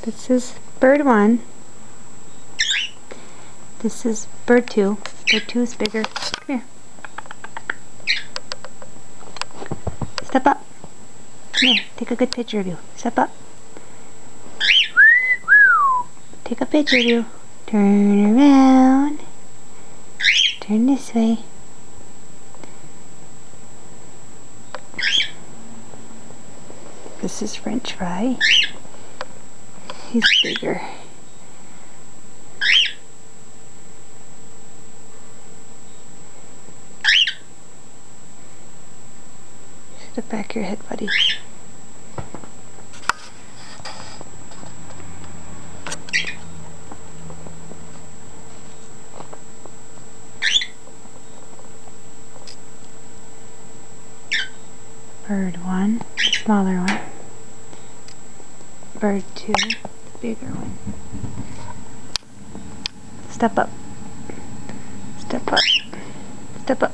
This is bird 1. This is bird 2. Bird 2 is bigger. Come here. Step up. Come here. Take a good picture of you. Step up. Take a picture of you. Turn around. Turn this way. This is French fry. He's bigger. Sit back your head, buddy. Bird 1, smaller one. Bird 2, bigger one. Step up. Step up. Step up.